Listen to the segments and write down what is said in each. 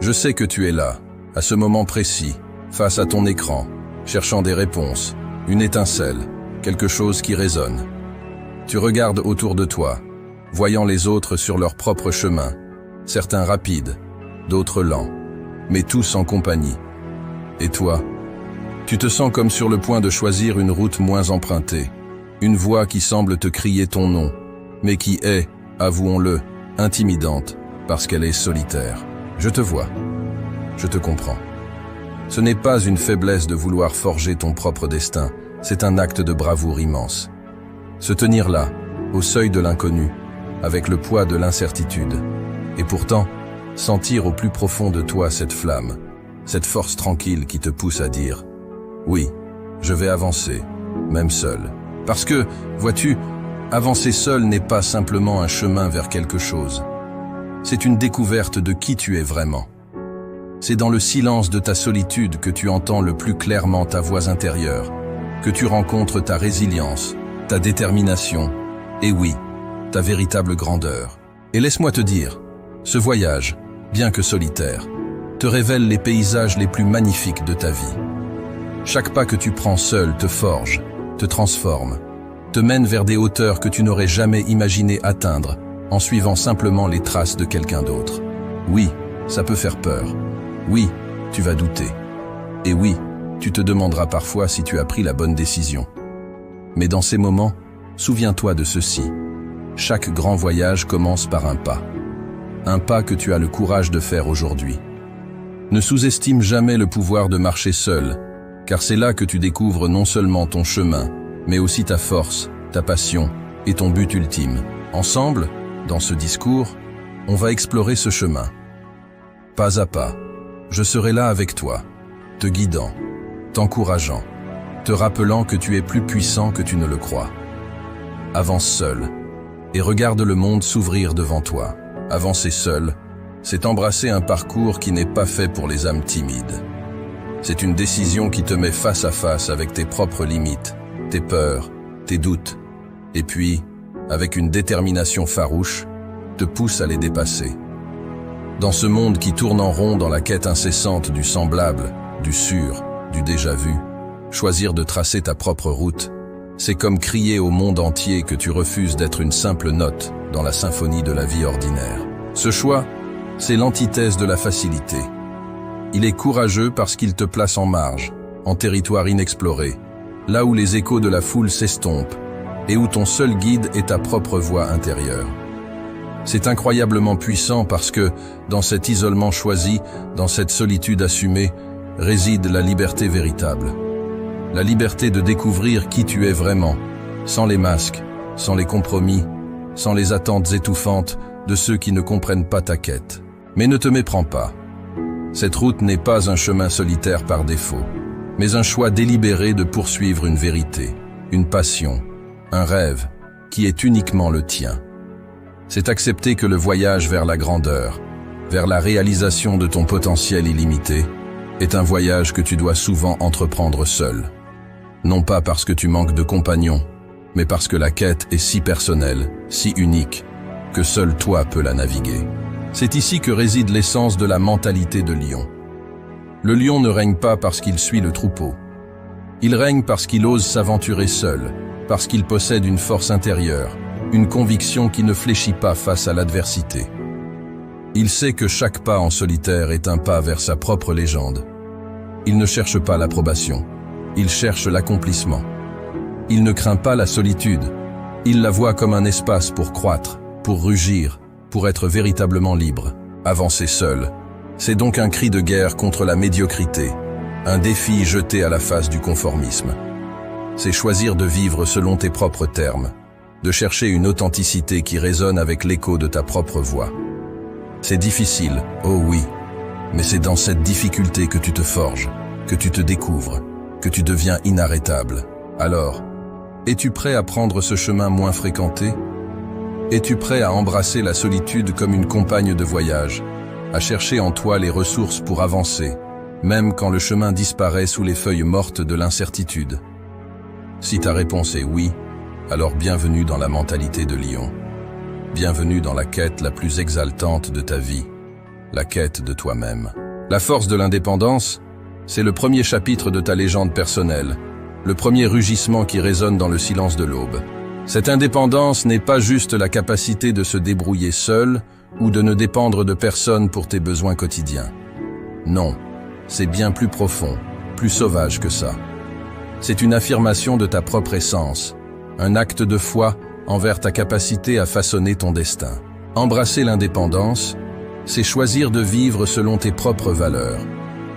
Je sais que tu es là, à ce moment précis, face à ton écran, cherchant des réponses, une étincelle, quelque chose qui résonne. Tu regardes autour de toi, voyant les autres sur leur propre chemin, certains rapides, d'autres lents, mais tous en compagnie. Et toi, tu te sens comme sur le point de choisir une route moins empruntée, une voie qui semble te crier ton nom, mais qui est, avouons-le, intimidante, parce qu'elle est solitaire. Je te vois, je te comprends. Ce n'est pas une faiblesse de vouloir forger ton propre destin, c'est un acte de bravoure immense. Se tenir là, au seuil de l'inconnu, avec le poids de l'incertitude, et pourtant, sentir au plus profond de toi cette flamme, cette force tranquille qui te pousse à dire « Oui, je vais avancer, même seul ». Parce que, vois-tu, avancer seul n'est pas simplement un chemin vers quelque chose. C'est une découverte de qui tu es vraiment. C'est dans le silence de ta solitude que tu entends le plus clairement ta voix intérieure, que tu rencontres ta résilience, ta détermination, et oui, ta véritable grandeur. Et laisse-moi te dire, ce voyage, bien que solitaire, te révèle les paysages les plus magnifiques de ta vie. Chaque pas que tu prends seul te forge, te transforme, te mène vers des hauteurs que tu n'aurais jamais imaginé atteindre en suivant simplement les traces de quelqu'un d'autre. Oui, ça peut faire peur. Oui, tu vas douter. Et oui, tu te demanderas parfois si tu as pris la bonne décision. Mais dans ces moments, souviens-toi de ceci. Chaque grand voyage commence par un pas. Un pas que tu as le courage de faire aujourd'hui. Ne sous-estime jamais le pouvoir de marcher seul, car c'est là que tu découvres non seulement ton chemin, mais aussi ta force, ta passion et ton but ultime. Ensemble, dans ce discours, on va explorer ce chemin. Pas à pas, je serai là avec toi, te guidant, t'encourageant, te rappelant que tu es plus puissant que tu ne le crois. Avance seul et regarde le monde s'ouvrir devant toi. Avancer seul, c'est embrasser un parcours qui n'est pas fait pour les âmes timides. C'est une décision qui te met face à face avec tes propres limites, tes peurs, tes doutes, et puis, avec une détermination farouche, te pousse à les dépasser. Dans ce monde qui tourne en rond dans la quête incessante du semblable, du sûr, du déjà-vu, choisir de tracer ta propre route, c'est comme crier au monde entier que tu refuses d'être une simple note dans la symphonie de la vie ordinaire. Ce choix, c'est l'antithèse de la facilité. Il est courageux parce qu'il te place en marge, en territoire inexploré, là où les échos de la foule s'estompent et où ton seul guide est ta propre voix intérieure. C'est incroyablement puissant parce que, dans cet isolement choisi, dans cette solitude assumée, réside la liberté véritable. La liberté de découvrir qui tu es vraiment, sans les masques, sans les compromis, sans les attentes étouffantes de ceux qui ne comprennent pas ta quête. Mais ne te méprends pas. Cette route n'est pas un chemin solitaire par défaut, mais un choix délibéré de poursuivre une vérité, une passion, un rêve, qui est uniquement le tien. C'est accepter que le voyage vers la grandeur, vers la réalisation de ton potentiel illimité, est un voyage que tu dois souvent entreprendre seul. Non pas parce que tu manques de compagnons, mais parce que la quête est si personnelle, si unique, que seul toi peux la naviguer. C'est ici que réside l'essence de la mentalité de lion. Le lion ne règne pas parce qu'il suit le troupeau. Il règne parce qu'il ose s'aventurer seul, parce qu'il possède une force intérieure, une conviction qui ne fléchit pas face à l'adversité. Il sait que chaque pas en solitaire est un pas vers sa propre légende. Il ne cherche pas l'approbation, il cherche l'accomplissement. Il ne craint pas la solitude, il la voit comme un espace pour croître, pour rugir, pour être véritablement libre. Avancer seul, c'est donc un cri de guerre contre la médiocrité, un défi jeté à la face du conformisme. C'est choisir de vivre selon tes propres termes, de chercher une authenticité qui résonne avec l'écho de ta propre voix. C'est difficile, oh oui, mais c'est dans cette difficulté que tu te forges, que tu te découvres, que tu deviens inarrêtable. Alors, es-tu prêt à prendre ce chemin moins fréquenté? Es-tu prêt à embrasser la solitude comme une compagne de voyage, à chercher en toi les ressources pour avancer, même quand le chemin disparaît sous les feuilles mortes de l'incertitude? Si ta réponse est oui, alors bienvenue dans la mentalité de lion. Bienvenue dans la quête la plus exaltante de ta vie. la quête de toi-même. La force de l'indépendance, c'est le premier chapitre de ta légende personnelle, le premier rugissement qui résonne dans le silence de l'aube. Cette indépendance n'est pas juste la capacité de se débrouiller seul ou de ne dépendre de personne pour tes besoins quotidiens. Non, c'est bien plus profond, plus sauvage que ça. C'est une affirmation de ta propre essence, un acte de foi envers ta capacité à façonner ton destin. Embrasser l'indépendance, c'est choisir de vivre selon tes propres valeurs,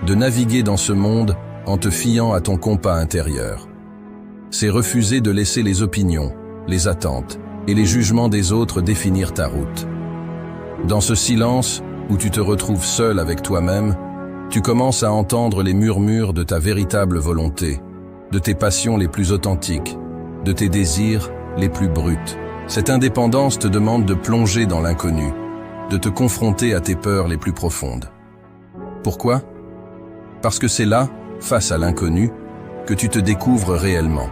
de naviguer dans ce monde en te fiant à ton compas intérieur. C'est refuser de laisser les opinions, les attentes et les jugements des autres définir ta route. Dans ce silence où tu te retrouves seul avec toi-même, tu commences à entendre les murmures de ta véritable volonté, de tes passions les plus authentiques, de tes désirs les plus bruts. Cette indépendance te demande de plonger dans l'inconnu, de te confronter à tes peurs les plus profondes. Pourquoi ? Parce que c'est là, face à l'inconnu, que tu te découvres réellement.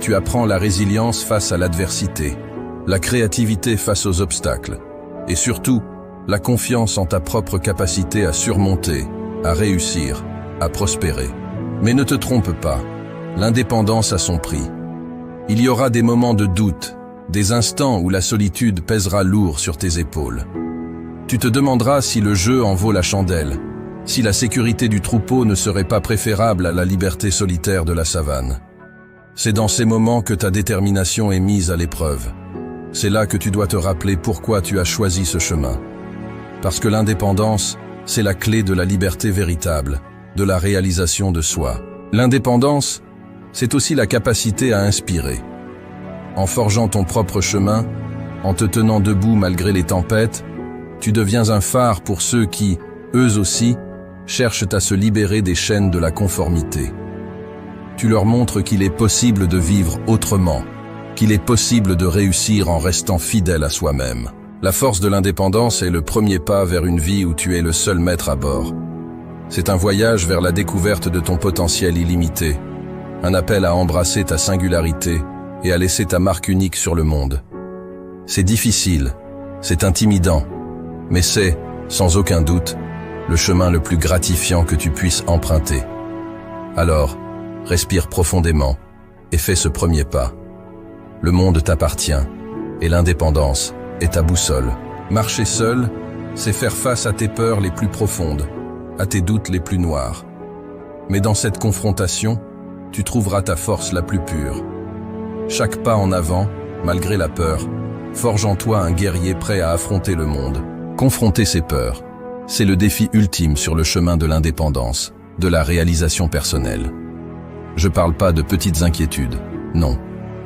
Tu apprends la résilience face à l'adversité, la créativité face aux obstacles, et surtout, la confiance en ta propre capacité à surmonter, à réussir, à prospérer. Mais ne te trompe pas, l'indépendance a son prix. Il y aura des moments de doute, des instants où la solitude pèsera lourd sur tes épaules. Tu te demanderas si le jeu en vaut la chandelle, si la sécurité du troupeau ne serait pas préférable à la liberté solitaire de la savane. C'est dans ces moments que ta détermination est mise à l'épreuve. C'est là que tu dois te rappeler pourquoi tu as choisi ce chemin. Parce que l'indépendance, c'est la clé de la liberté véritable, de la réalisation de soi. L'indépendance, c'est aussi la capacité à inspirer. En forgeant ton propre chemin, en te tenant debout malgré les tempêtes, tu deviens un phare pour ceux qui, eux aussi, cherchent à se libérer des chaînes de la conformité. Tu leur montres qu'il est possible de vivre autrement, qu'il est possible de réussir en restant fidèle à soi-même. La force de l'indépendance est le premier pas vers une vie où tu es le seul maître à bord. C'est un voyage vers la découverte de ton potentiel illimité, un appel à embrasser ta singularité et à laisser ta marque unique sur le monde. C'est difficile, c'est intimidant, mais c'est, sans aucun doute, le chemin le plus gratifiant que tu puisses emprunter. Alors, respire profondément et fais ce premier pas. Le monde t'appartient et l'indépendance est ta boussole. Marcher seul, c'est faire face à tes peurs les plus profondes, à tes doutes les plus noirs. Mais dans cette confrontation, tu trouveras ta force la plus pure. Chaque pas en avant, malgré la peur, forge en toi un guerrier prêt à affronter le monde. Confronter ses peurs, c'est le défi ultime sur le chemin de l'indépendance, de la réalisation personnelle. Je parle pas de petites inquiétudes, non.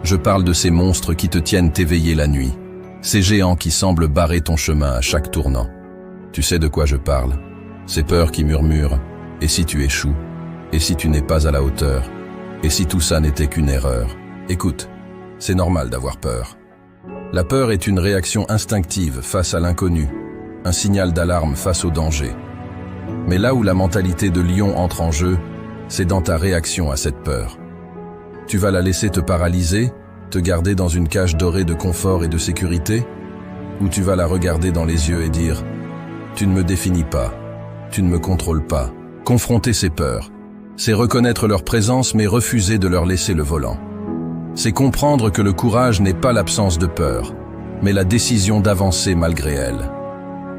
Je parle de ces monstres qui te tiennent éveillé la nuit, ces géants qui semblent barrer ton chemin à chaque tournant. Tu sais de quoi je parle, ces peurs qui murmurent, et si tu échoues, et si tu n'es pas à la hauteur, et si tout ça n'était qu'une erreur. Écoute, c'est normal d'avoir peur. La peur est une réaction instinctive face à l'inconnu, un signal d'alarme face au danger. Mais là où la mentalité de lion entre en jeu, c'est dans ta réaction à cette peur. Tu vas la laisser te paralyser, te garder dans une cage dorée de confort et de sécurité, ou tu vas la regarder dans les yeux et dire « Tu ne me définis pas, tu ne me contrôles pas ». Confronter ces peurs, c'est reconnaître leur présence mais refuser de leur laisser le volant. C'est comprendre que le courage n'est pas l'absence de peur, mais la décision d'avancer malgré elle.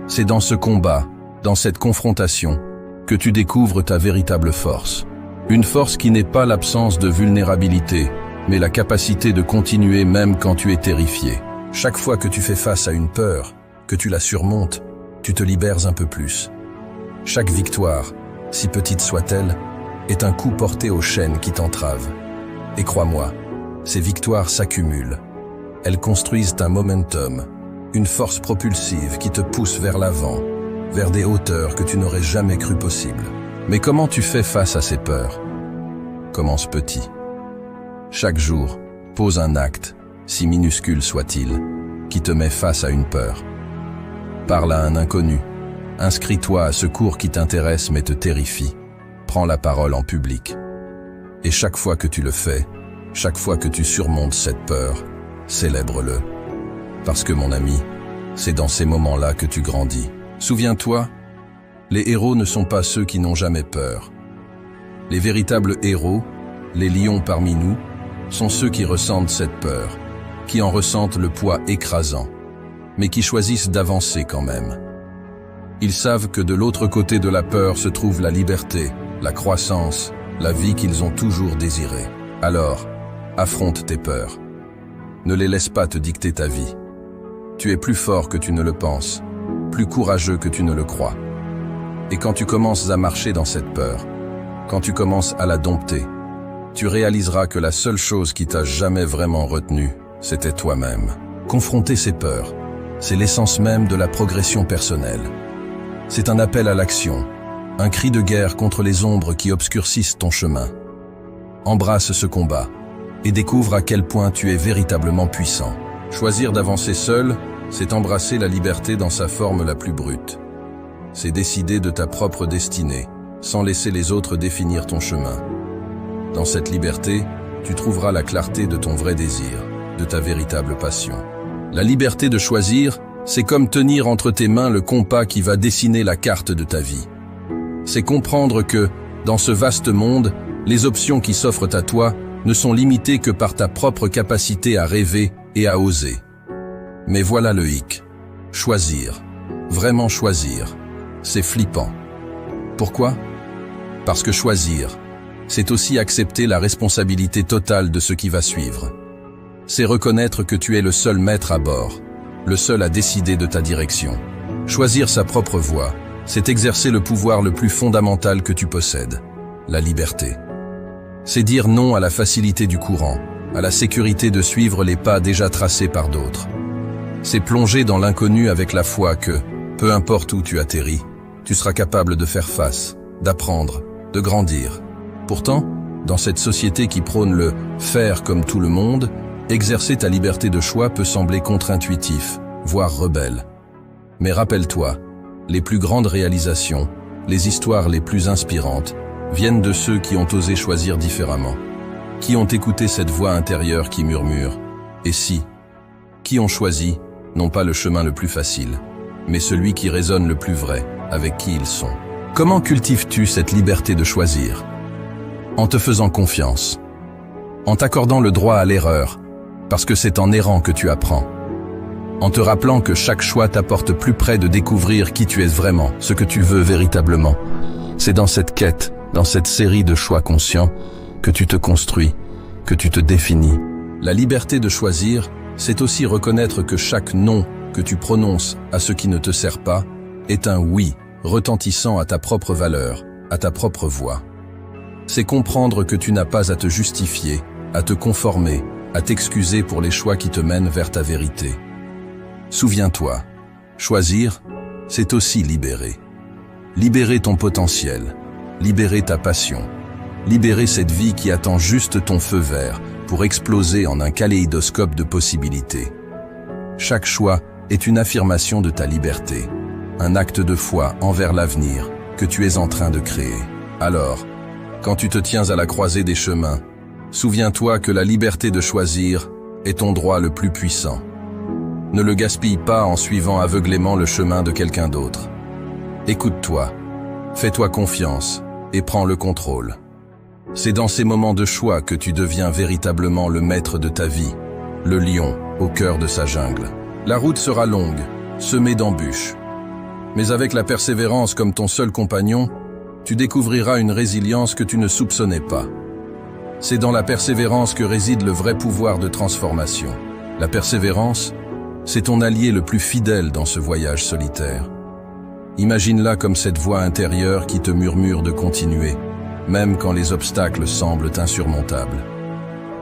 C'est dans ce combat, dans cette confrontation, que tu découvres ta véritable force. Une force qui n'est pas l'absence de vulnérabilité, mais la capacité de continuer même quand tu es terrifié. Chaque fois que tu fais face à une peur, que tu la surmontes, tu te libères un peu plus. Chaque victoire, si petite soit-elle, est un coup porté aux chaînes qui t'entravent. Et crois-moi, ces victoires s'accumulent. Elles construisent un momentum, une force propulsive qui te pousse vers l'avant, vers des hauteurs que tu n'aurais jamais cru possibles. Mais comment tu fais face à ces peurs ? Commence petit. Chaque jour, pose un acte, si minuscule soit-il, qui te met face à une peur. Parle à un inconnu. Inscris-toi à ce cours qui t'intéresse mais te terrifie. Prends la parole en public. Et chaque fois que tu le fais, chaque fois que tu surmontes cette peur, célèbre-le. Parce que mon ami, c'est dans ces moments-là que tu grandis. Souviens-toi, les héros ne sont pas ceux qui n'ont jamais peur. Les véritables héros, les lions parmi nous, sont ceux qui ressentent cette peur, qui en ressentent le poids écrasant, mais qui choisissent d'avancer quand même. Ils savent que de l'autre côté de la peur se trouve la liberté, la croissance, la vie qu'ils ont toujours désirée. Alors, affronte tes peurs. Ne les laisse pas te dicter ta vie. Tu es plus fort que tu ne le penses, plus courageux que tu ne le crois. Et quand tu commences à marcher dans cette peur, quand tu commences à la dompter, tu réaliseras que la seule chose qui t'a jamais vraiment retenu, c'était toi-même. Confronter ces peurs, c'est l'essence même de la progression personnelle. C'est un appel à l'action, un cri de guerre contre les ombres qui obscurcissent ton chemin. Embrasse ce combat et découvre à quel point tu es véritablement puissant. Choisir d'avancer seul, c'est embrasser la liberté dans sa forme la plus brute. C'est décider de ta propre destinée, sans laisser les autres définir ton chemin. Dans cette liberté, tu trouveras la clarté de ton vrai désir, de ta véritable passion. La liberté de choisir, c'est comme tenir entre tes mains le compas qui va dessiner la carte de ta vie. C'est comprendre que, dans ce vaste monde, les options qui s'offrent à toi ne sont limitées que par ta propre capacité à rêver et à oser. Mais voilà le hic. Choisir, vraiment choisir, c'est flippant. Pourquoi ? Parce que choisir, c'est aussi accepter la responsabilité totale de ce qui va suivre. C'est reconnaître que tu es le seul maître à bord, le seul à décider de ta direction. Choisir sa propre voie, c'est exercer le pouvoir le plus fondamental que tu possèdes, la liberté. C'est dire non à la facilité du courant, à la sécurité de suivre les pas déjà tracés par d'autres. C'est plonger dans l'inconnu avec la foi que, peu importe où tu atterris, tu seras capable de faire face, d'apprendre, de grandir. Pourtant, dans cette société qui prône le « faire comme tout le monde », exercer ta liberté de choix peut sembler contre-intuitif, voire rebelle. Mais rappelle-toi, les plus grandes réalisations, les histoires les plus inspirantes, viennent de ceux qui ont osé choisir différemment, qui ont écouté cette voix intérieure qui murmure « et si ?» qui ont choisi, non pas le chemin le plus facile, mais celui qui résonne le plus vrai, avec qui ils sont. Comment cultives-tu cette liberté de choisir ? En te faisant confiance, en t'accordant le droit à l'erreur, parce que c'est en errant que tu apprends, en te rappelant que chaque choix t'apporte plus près de découvrir qui tu es vraiment, ce que tu veux véritablement. C'est dans cette quête, dans cette série de choix conscients, que tu te construis, que tu te définis. La liberté de choisir, c'est aussi reconnaître que chaque non que tu prononces à ce qui ne te sert pas est un oui retentissant à ta propre valeur, à ta propre voix. C'est comprendre que tu n'as pas à te justifier, à te conformer, à t'excuser pour les choix qui te mènent vers ta vérité. Souviens-toi, choisir, c'est aussi libérer. Libérer ton potentiel, libérer ta passion, libérer cette vie qui attend juste ton feu vert pour exploser en un kaléidoscope de possibilités. Chaque choix est une affirmation de ta liberté, un acte de foi envers l'avenir que tu es en train de créer. Alors, quand tu te tiens à la croisée des chemins, souviens-toi que la liberté de choisir est ton droit le plus puissant. Ne le gaspille pas en suivant aveuglément le chemin de quelqu'un d'autre. Écoute-toi, fais-toi confiance et prends le contrôle. C'est dans ces moments de choix que tu deviens véritablement le maître de ta vie, le lion au cœur de sa jungle. La route sera longue, semée d'embûches. Mais avec la persévérance comme ton seul compagnon, tu découvriras une résilience que tu ne soupçonnais pas. C'est dans la persévérance que réside le vrai pouvoir de transformation. La persévérance, c'est ton allié le plus fidèle dans ce voyage solitaire. Imagine-la comme cette voix intérieure qui te murmure de continuer, même quand les obstacles semblent insurmontables.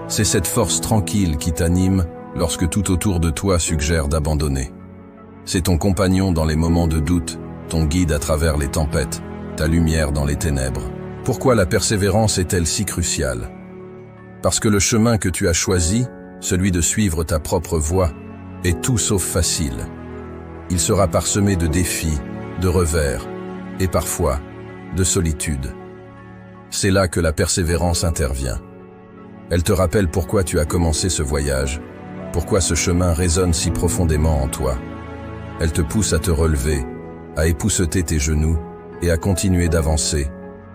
C'est cette force tranquille qui t'anime lorsque tout autour de toi suggère d'abandonner. C'est ton compagnon dans les moments de doute, ton guide à travers les tempêtes, ta lumière dans les ténèbres. Pourquoi la persévérance est-elle si cruciale ? Parce que le chemin que tu as choisi, celui de suivre ta propre voie, est tout sauf facile. Il sera parsemé de défis, de revers, et parfois, de solitude. C'est là que la persévérance intervient. Elle te rappelle pourquoi tu as commencé ce voyage, pourquoi ce chemin résonne si profondément en toi. Elle te pousse à te relever, à épousseter tes genoux et à continuer d'avancer,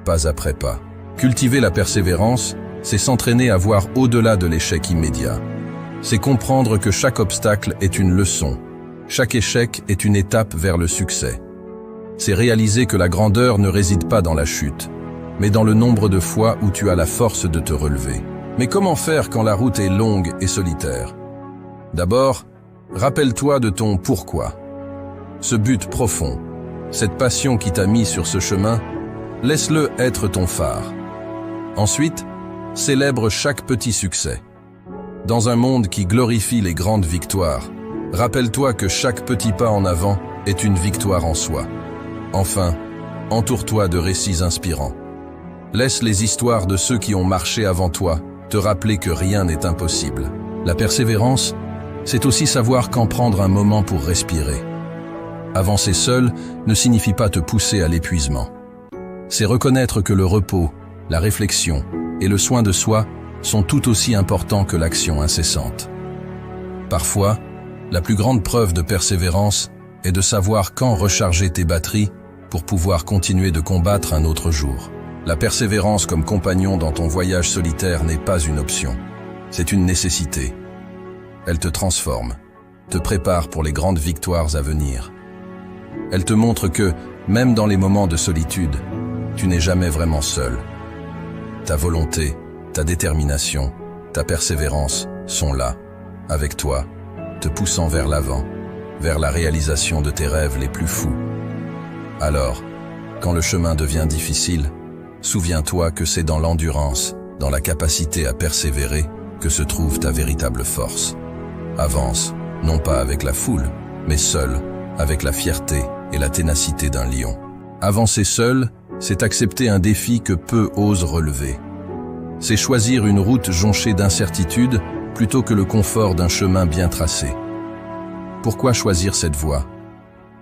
pas après pas. Cultiver la persévérance, c'est s'entraîner à voir au-delà de l'échec immédiat. C'est comprendre que chaque obstacle est une leçon, chaque échec est une étape vers le succès. C'est réaliser que la grandeur ne réside pas dans la chute, mais dans le nombre de fois où tu as la force de te relever. Mais comment faire quand la route est longue et solitaire? D'abord, rappelle-toi de ton pourquoi. Ce but profond, cette passion qui t'a mis sur ce chemin, laisse-le être ton phare. Ensuite, célèbre chaque petit succès. Dans un monde qui glorifie les grandes victoires, rappelle-toi que chaque petit pas en avant est une victoire en soi. Enfin, entoure-toi de récits inspirants. Laisse les histoires de ceux qui ont marché avant toi te rappeler que rien n'est impossible. La persévérance, c'est aussi savoir quand prendre un moment pour respirer. Avancer seul ne signifie pas te pousser à l'épuisement. C'est reconnaître que le repos, la réflexion et le soin de soi sont tout aussi importants que l'action incessante. Parfois, la plus grande preuve de persévérance est de savoir quand recharger tes batteries pour pouvoir continuer de combattre un autre jour. La persévérance comme compagnon dans ton voyage solitaire n'est pas une option, c'est une nécessité. Elle te transforme, te prépare pour les grandes victoires à venir. Elle te montre que, même dans les moments de solitude, tu n'es jamais vraiment seul. Ta volonté, ta détermination, ta persévérance sont là, avec toi, te poussant vers l'avant, vers la réalisation de tes rêves les plus fous. Alors, quand le chemin devient difficile, souviens-toi que c'est dans l'endurance, dans la capacité à persévérer, que se trouve ta véritable force. Avance, non pas avec la foule, mais seul, avec la fierté et la ténacité d'un lion. Avancer seul, c'est accepter un défi que peu osent relever. C'est choisir une route jonchée d'incertitudes plutôt que le confort d'un chemin bien tracé. Pourquoi choisir cette voie?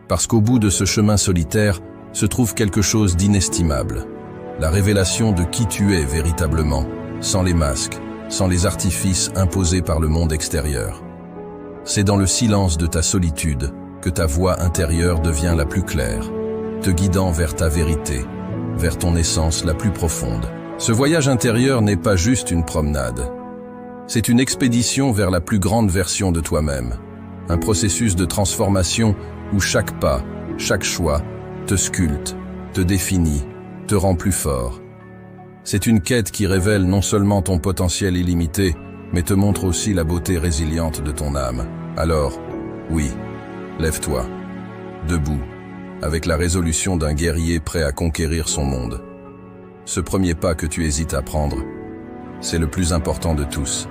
Parce qu'au bout de ce chemin solitaire se trouve quelque chose d'inestimable. La révélation de qui tu es véritablement, sans les masques, sans les artifices imposés par le monde extérieur. C'est dans le silence de ta solitude que ta voix intérieure devient la plus claire, te guidant vers ta vérité, vers ton essence la plus profonde. Ce voyage intérieur n'est pas juste une promenade. C'est une expédition vers la plus grande version de toi-même, un processus de transformation où chaque pas, chaque choix, te sculpte, te définit, te rend plus fort. C'est une quête qui révèle non seulement ton potentiel illimité, mais te montre aussi la beauté résiliente de ton âme. Alors, oui, lève-toi, debout, avec la résolution d'un guerrier prêt à conquérir son monde. Ce premier pas que tu hésites à prendre, c'est le plus important de tous.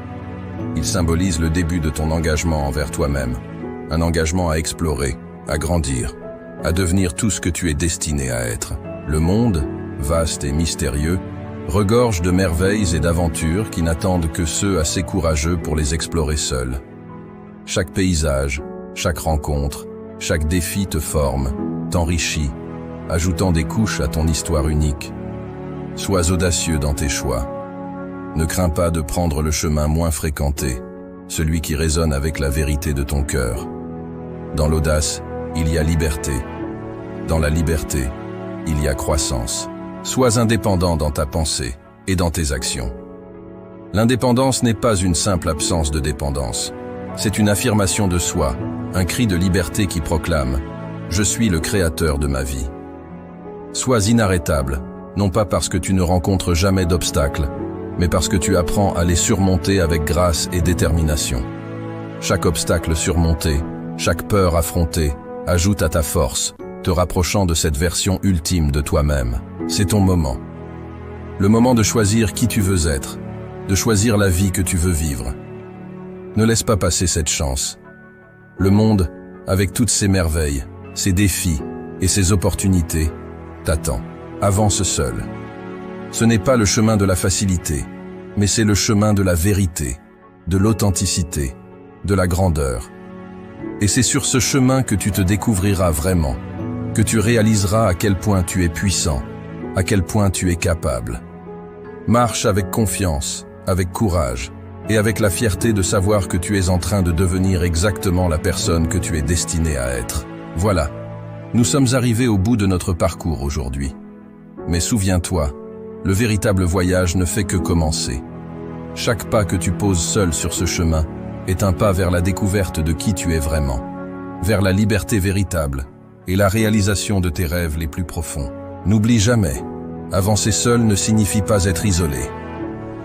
Il symbolise le début de ton engagement envers toi-même, un engagement à explorer, à grandir, à devenir tout ce que tu es destiné à être. Le monde, vaste et mystérieux, regorge de merveilles et d'aventures qui n'attendent que ceux assez courageux pour les explorer seuls. Chaque paysage, chaque rencontre, chaque défi te forme, t'enrichit, ajoutant des couches à ton histoire unique. Sois audacieux dans tes choix. Ne crains pas de prendre le chemin moins fréquenté, celui qui résonne avec la vérité de ton cœur. Dans l'audace, il y a liberté. Dans la liberté, il y a croissance. Sois indépendant dans ta pensée et dans tes actions. L'indépendance n'est pas une simple absence de dépendance. C'est une affirmation de soi, un cri de liberté qui proclame « Je suis le créateur de ma vie ». Sois inarrêtable, non pas parce que tu ne rencontres jamais d'obstacles, mais parce que tu apprends à les surmonter avec grâce et détermination. Chaque obstacle surmonté, chaque peur affrontée, ajoute à ta force, te rapprochant de cette version ultime de toi-même. C'est ton moment. Le moment de choisir qui tu veux être, de choisir la vie que tu veux vivre. Ne laisse pas passer cette chance. Le monde, avec toutes ses merveilles, ses défis et ses opportunités, t'attend. Avance seul. Ce n'est pas le chemin de la facilité, mais c'est le chemin de la vérité, de l'authenticité, de la grandeur. Et c'est sur ce chemin que tu te découvriras vraiment, que tu réaliseras à quel point tu es puissant, à quel point tu es capable. Marche avec confiance, avec courage, et avec la fierté de savoir que tu es en train de devenir exactement la personne que tu es destiné à être. Voilà, Nous sommes arrivés au bout de notre parcours aujourd'hui. Mais souviens-toi, le véritable voyage ne fait que commencer. Chaque pas que tu poses seul sur ce chemin est un pas vers la découverte de qui tu es vraiment, vers la liberté véritable et la réalisation de tes rêves les plus profonds. N'oublie jamais, avancer seul ne signifie pas être isolé.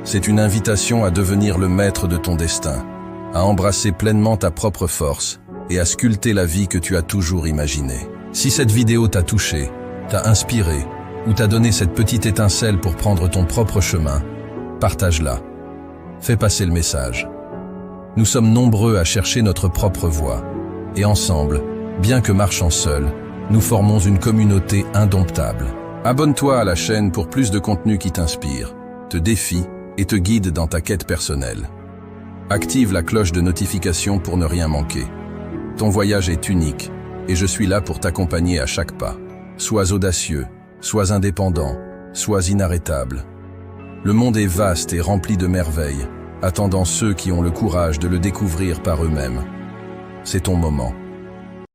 C'est une invitation à devenir le maître de ton destin, à embrasser pleinement ta propre force et à sculpter la vie que tu as toujours imaginée. Si cette vidéo t'a touché, t'a inspiré ou t'a donné cette petite étincelle pour prendre ton propre chemin, partage-la. Fais passer le message. Nous sommes nombreux à chercher notre propre voie. Et ensemble, bien que marchant seuls, nous formons une communauté indomptable. Abonne-toi à la chaîne pour plus de contenu qui t'inspire, te défie et te guide dans ta quête personnelle. Active la cloche de notification pour ne rien manquer. Ton voyage est unique et je suis là pour t'accompagner à chaque pas. Sois audacieux, sois indépendant, sois inarrêtable. Le monde est vaste et rempli de merveilles, attendant ceux qui ont le courage de le découvrir par eux-mêmes. C'est ton moment.